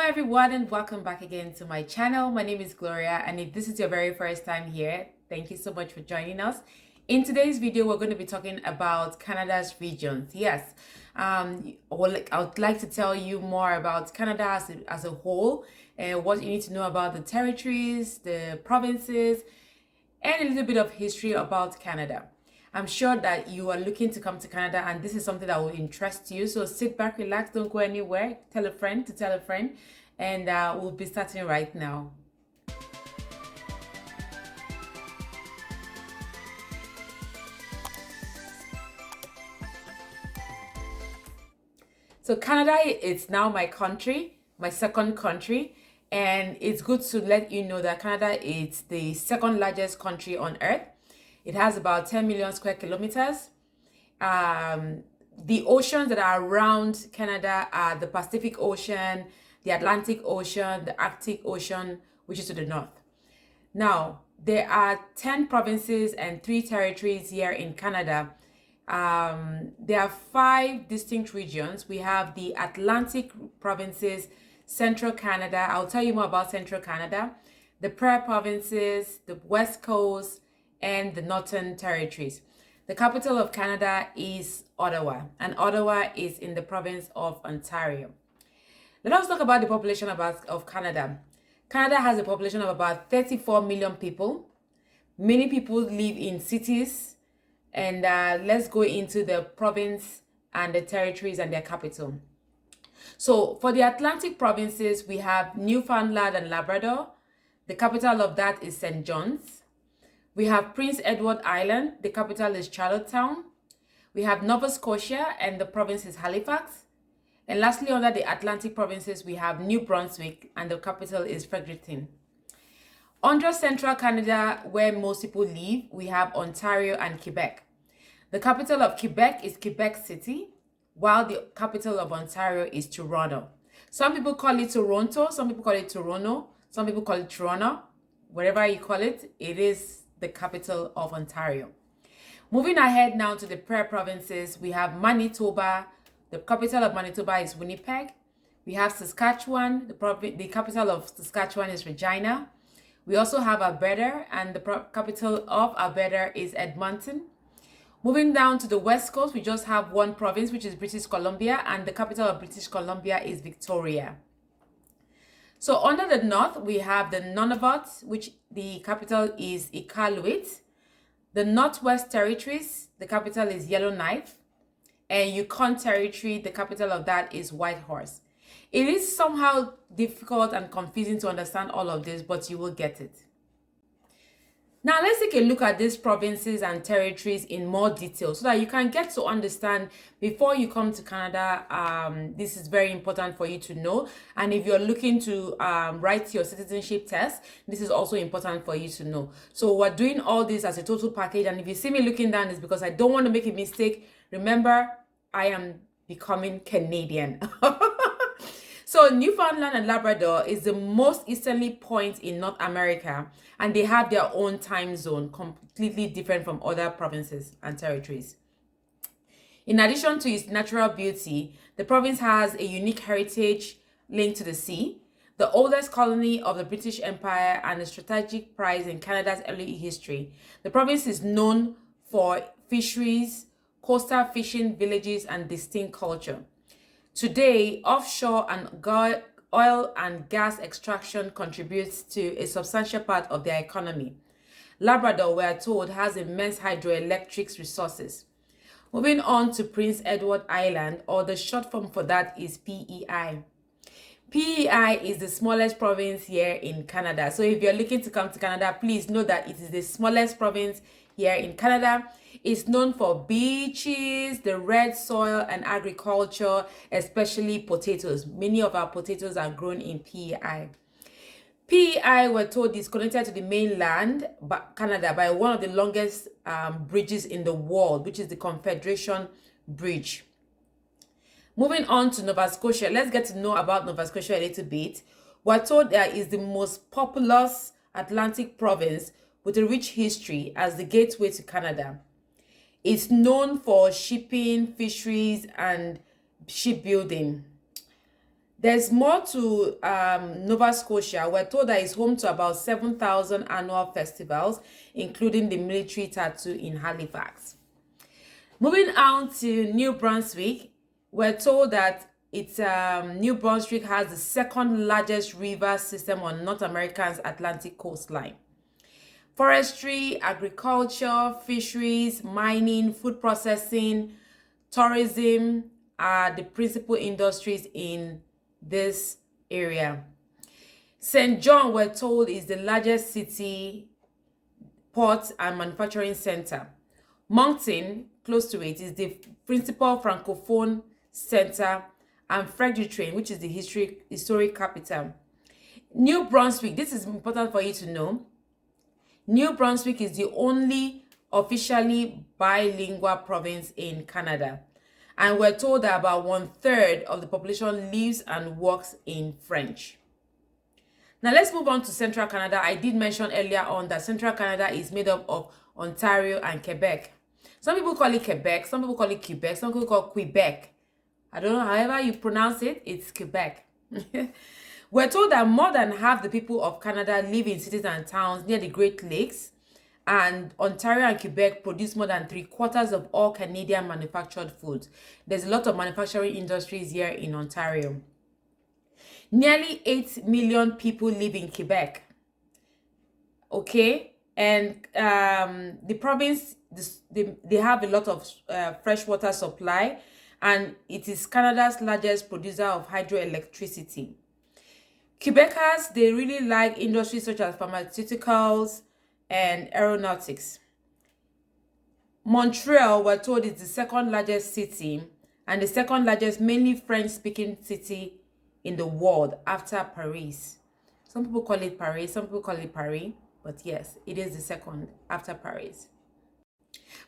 everyone, and welcome back again to my channel. My name is Gloria, and if this is your very first time here, thank you so much for joining us. In today's video, we're going to be talking about Canada's regions. Yes, I would like to tell you more about Canada as a whole, and what you need to know about the territories, the provinces, and a little bit of history about Canada. I'm sure that you are looking to come to Canada and this is something that will interest you. So sit back, relax, don't go anywhere. Tell a friend to tell a friend, and we'll be starting right now. So Canada is now my country, my second country, and it's good to let you know that Canada is the second largest country on earth. It has about 10 million square kilometers. The oceans that are around Canada are the Pacific Ocean, the Atlantic Ocean, the Arctic Ocean, which is to the north. Now, there are 10 provinces and 3 territories here in Canada. There are 5 distinct regions. We have the Atlantic provinces, Central Canada. I'll tell you more about Central Canada, the Prairie provinces, the West Coast, and the Northern Territories. The capital of Canada is Ottawa, and Ottawa is in the province of Ontario. Let us talk about the population of Canada. Canada has a population of about 34 million people. Many people live in cities, and let's go into the province and the territories and their capital. So for the Atlantic provinces, we have Newfoundland and Labrador. The capital of that is St. John's. We have Prince Edward Island, the capital is Charlottetown. We have Nova Scotia, and the province is Halifax. And lastly, under the Atlantic provinces, we have New Brunswick, and the capital is Fredericton. Under Central Canada, where most people live, we have Ontario and Quebec. The capital of Quebec is Quebec City, while the capital of Ontario is Toronto. Some people call it Toronto, some people call it Toronto, some people call it Toronto. Whatever you call it, it is the capital of Ontario. Moving ahead now to the Prairie provinces, we have Manitoba. The capital of Manitoba is Winnipeg. We have Saskatchewan. The capital of Saskatchewan is Regina. We also have Alberta, and the capital of Alberta is Edmonton. Moving down to the West Coast, we just have one province, which is British Columbia, and the capital of British Columbia is Victoria. So under the north, we have the Nunavut, which the capital is Iqaluit. The Northwest Territories, the capital is Yellowknife. And Yukon Territory, the capital of that is Whitehorse. It is somehow difficult and confusing to understand all of this, but you will get it. Now, let's take a look at these provinces and territories in more detail so that you can get to understand before you come to Canada. This is very important for you to know. And if you're looking to write your citizenship test, this is also important for you to know. So we're doing all this as a total package. And if you see me looking down, it's because I don't want to make a mistake. Remember, I am becoming Canadian. So Newfoundland and Labrador is the most easterly point in North America, and they have their own time zone, completely different from other provinces and territories. In addition to its natural beauty, the province has a unique heritage linked to the sea, the oldest colony of the British Empire, and a strategic prize in Canada's early history. The province is known for fisheries, coastal fishing villages, and distinct culture. Today, offshore and oil and gas extraction contributes to a substantial part of their economy. Labrador, we are told, has immense hydroelectric resources. Moving on to Prince Edward Island, or the short form for that is PEI. PEI is the smallest province here in Canada. So if you're looking to come to Canada, please know that it is the smallest province here in Canada. It's known for beaches, the red soil, and agriculture, especially potatoes. Many of our potatoes are grown in PEI. PEI, we're told, is connected to the mainland, Canada, by one of the longest bridges in the world, which is the Confederation Bridge. Moving on to Nova Scotia, let's get to know about Nova Scotia a little bit. We're told that it's the most populous Atlantic province with a rich history as the gateway to Canada. It's known for shipping, fisheries, and shipbuilding. There's more to Nova Scotia. We're told that it's home to about 7,000 annual festivals, including the military tattoo in Halifax. Moving on to New Brunswick, we're told that New Brunswick has the second largest river system on North America's Atlantic coastline. Forestry, agriculture, fisheries, mining, food processing, tourism are the principal industries in this area. St. John, we're told, is the largest city, port, and manufacturing center. Moncton, close to it, is the principal francophone center, and Fredericton, which is the historic capital. New Brunswick, this is important for you to know. New Brunswick is the only officially bilingual province in Canada. And we're told that about 1/3 of the population lives and works in French. Now let's move on to Central Canada. I did mention earlier on that Central Canada is made up of Ontario and Quebec. Some people call it Quebec, some people call it Quebec, some people call it Quebec. I don't know, however you pronounce it, it's Quebec. We're told that more than half the people of Canada live in cities and towns near the Great Lakes, and Ontario and Quebec produce more than 3/4 of all Canadian manufactured foods. There's a lot of manufacturing industries here in Ontario. Nearly 8 million people live in Quebec. Okay, and the province, they have a lot of freshwater supply, and it is Canada's largest producer of hydroelectricity. Quebecers, they really like industries such as pharmaceuticals and aeronautics. Montreal, we're told, is the second largest city and the second largest mainly French-speaking city in the world after Paris. Some people call it Paris, some people call it Paris, but yes, it is the second after Paris.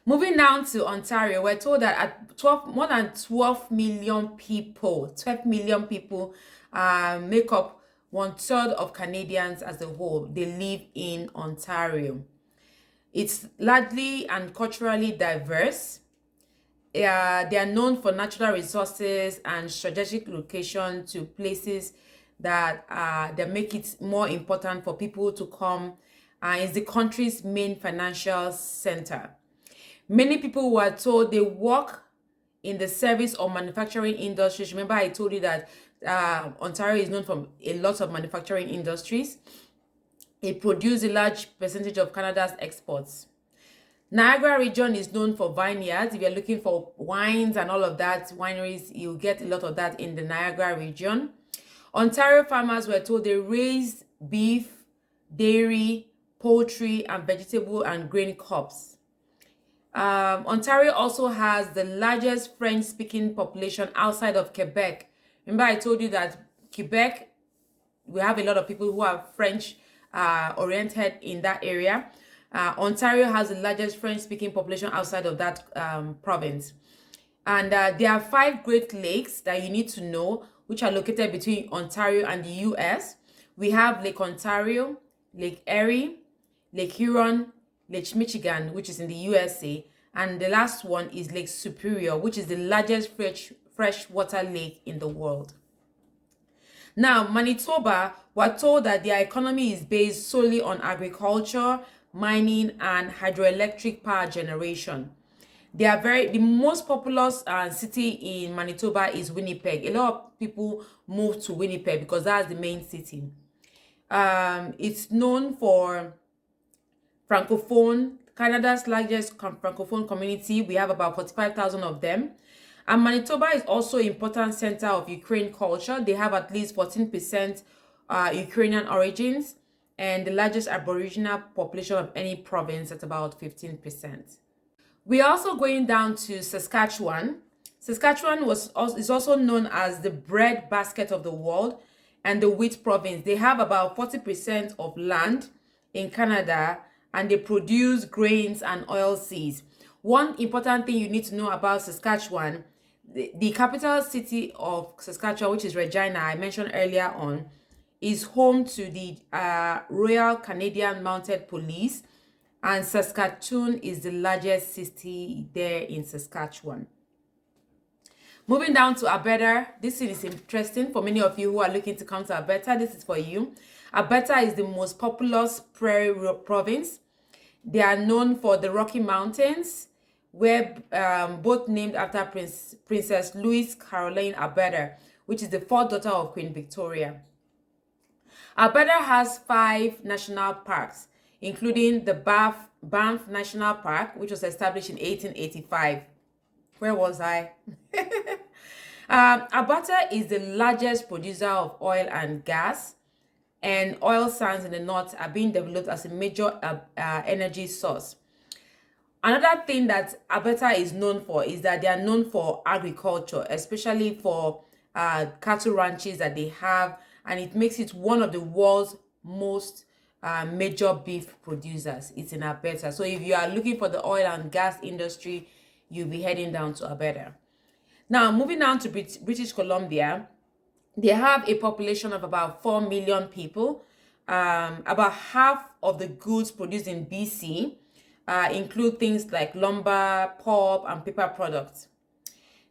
Moving down to Ontario, we're told that more than 12 million people make up 1/3 of Canadians as a whole. They live in Ontario. It's largely and culturally diverse. They are known for natural resources and strategic location to places that make it more important for people to come. It's the country's main financial center. Many people were told they work in the service or manufacturing industries. Remember, I told you that Ontario is known for a lot of manufacturing industries. It produces a large percentage of Canada's exports. Niagara region is known for vineyards. If you're looking for wines and all of that, wineries, you'll get a lot of that in the Niagara region. Ontario farmers were told they raise beef, dairy, poultry, and vegetable and grain crops. Ontario also has the largest French-speaking population outside of Quebec. Remember, I told you that Quebec, we have a lot of people who are French oriented in that area. Ontario has the largest French-speaking population outside of that province. And there are 5 Great Lakes that you need to know, which are located between Ontario and the US. We have Lake Ontario, Lake Erie, Lake Huron, Lake Michigan, which is in the USA, and the last one is Lake Superior, which is the largest freshwater lake in the world. Now, Manitoba, we're told that their economy is based solely on agriculture, mining, and hydroelectric power generation. The most populous city in Manitoba is Winnipeg. A lot of people move to Winnipeg because that's the main city. It's known for Francophone, Canada's largest Francophone community. We have about 45,000 of them. And Manitoba is also an important center of Ukrainian culture. They have at least 14% Ukrainian origins, and the largest Aboriginal population of any province at about 15%. We're also going down to Saskatchewan. Saskatchewan is also known as the bread basket of the world and the wheat province. They have about 40% of land in Canada, and they produce grains and oilseeds. One important thing you need to know about Saskatchewan, the capital city of Saskatchewan, which is Regina, I mentioned earlier on, is home to the Royal Canadian Mounted Police, and Saskatoon is the largest city there in Saskatchewan. Moving down to Alberta, this is interesting for many of you who are looking to come to Alberta. This is for you. Alberta is the most populous prairie province. They are known for the Rocky Mountains, where both named after Princess Louise Caroline Alberta, which is the fourth daughter of Queen Victoria. Alberta has 5 national parks, including the Banff National Park, which was established in 1885. Where was I? Alberta is the largest producer of oil and gas, and oil sands in the north are being developed as a major energy source. Another thing that Alberta is known for is that they are known for agriculture, especially for cattle ranches that they have, and it makes it one of the world's most major beef producers. It's in Alberta. So if you are looking for the oil and gas industry, you'll be heading down to Alberta. Now, moving down to British Columbia, they have a population of about 4 million people. About half of the goods produced in BC include things like lumber, pulp, and paper products.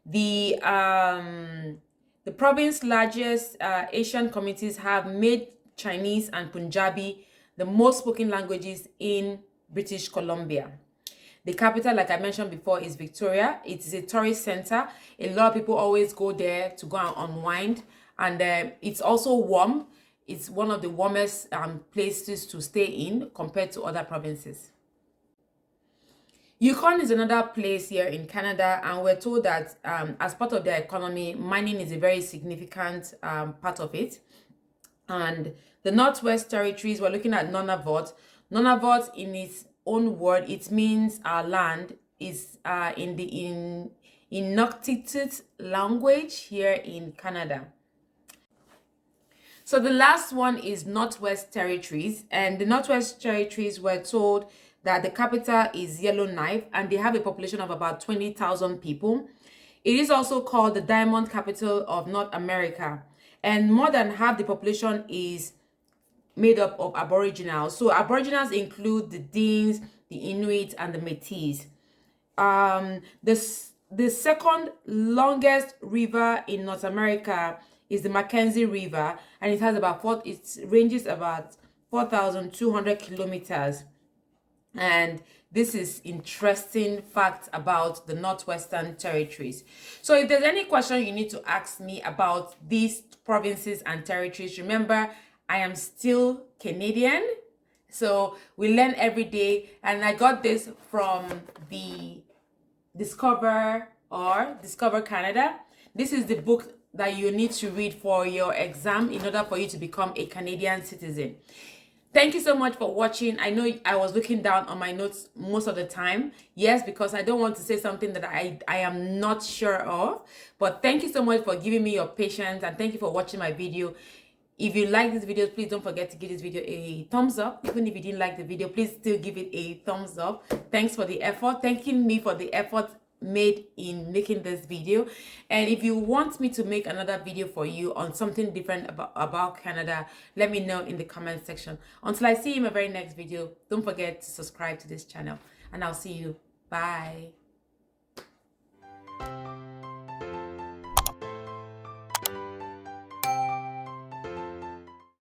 The province's largest Asian communities have made Chinese and Punjabi the most spoken languages in British Columbia. The capital, like I mentioned before, is Victoria. It is a tourist center. A lot of people always go there to go and unwind. And it's also warm. It's one of the warmest places to stay in compared to other provinces. Yukon is another place here in Canada, and we're told that as part of their economy, mining is a very significant part of it. And the Northwest Territories, we're looking at Nunavut. Nunavut, in its own word, it means our land, is in the Inuktitut language here in Canada. So the last one is Northwest Territories, and the Northwest Territories were told that the capital is Yellowknife, and they have a population of about 20,000 people. It is also called the Diamond Capital of North America, and more than half the population is made up of Aboriginals. So Aboriginals include the Deans, the Inuit, and the Métis. The second longest river in North America is the Mackenzie River, and it has it ranges about 4,200 kilometers. And this is interesting fact about the Northwestern Territories. So if there's any question you need to ask me about these provinces and territories, remember, I am still Canadian, so we learn every day, and I got this from the Discover Canada. This is the book that you need to read for your exam in order for you to become a Canadian citizen. Thank you so much for watching. I know I was looking down on my notes most of the time. Yes, because I don't want to say something that I am not sure of. But thank you so much for giving me your patience, and thank you for watching my video. If you like this video, please don't forget to give this video a thumbs up. Even if you didn't like the video, please still give it a thumbs up. Thanks for the effort. Thanking me for the effort made in making this video. And if you want me to make another video for you on something different about Canada, let me know in the comment section. Until I see you in my very next video, don't forget to subscribe to this channel, and I'll see you. Bye.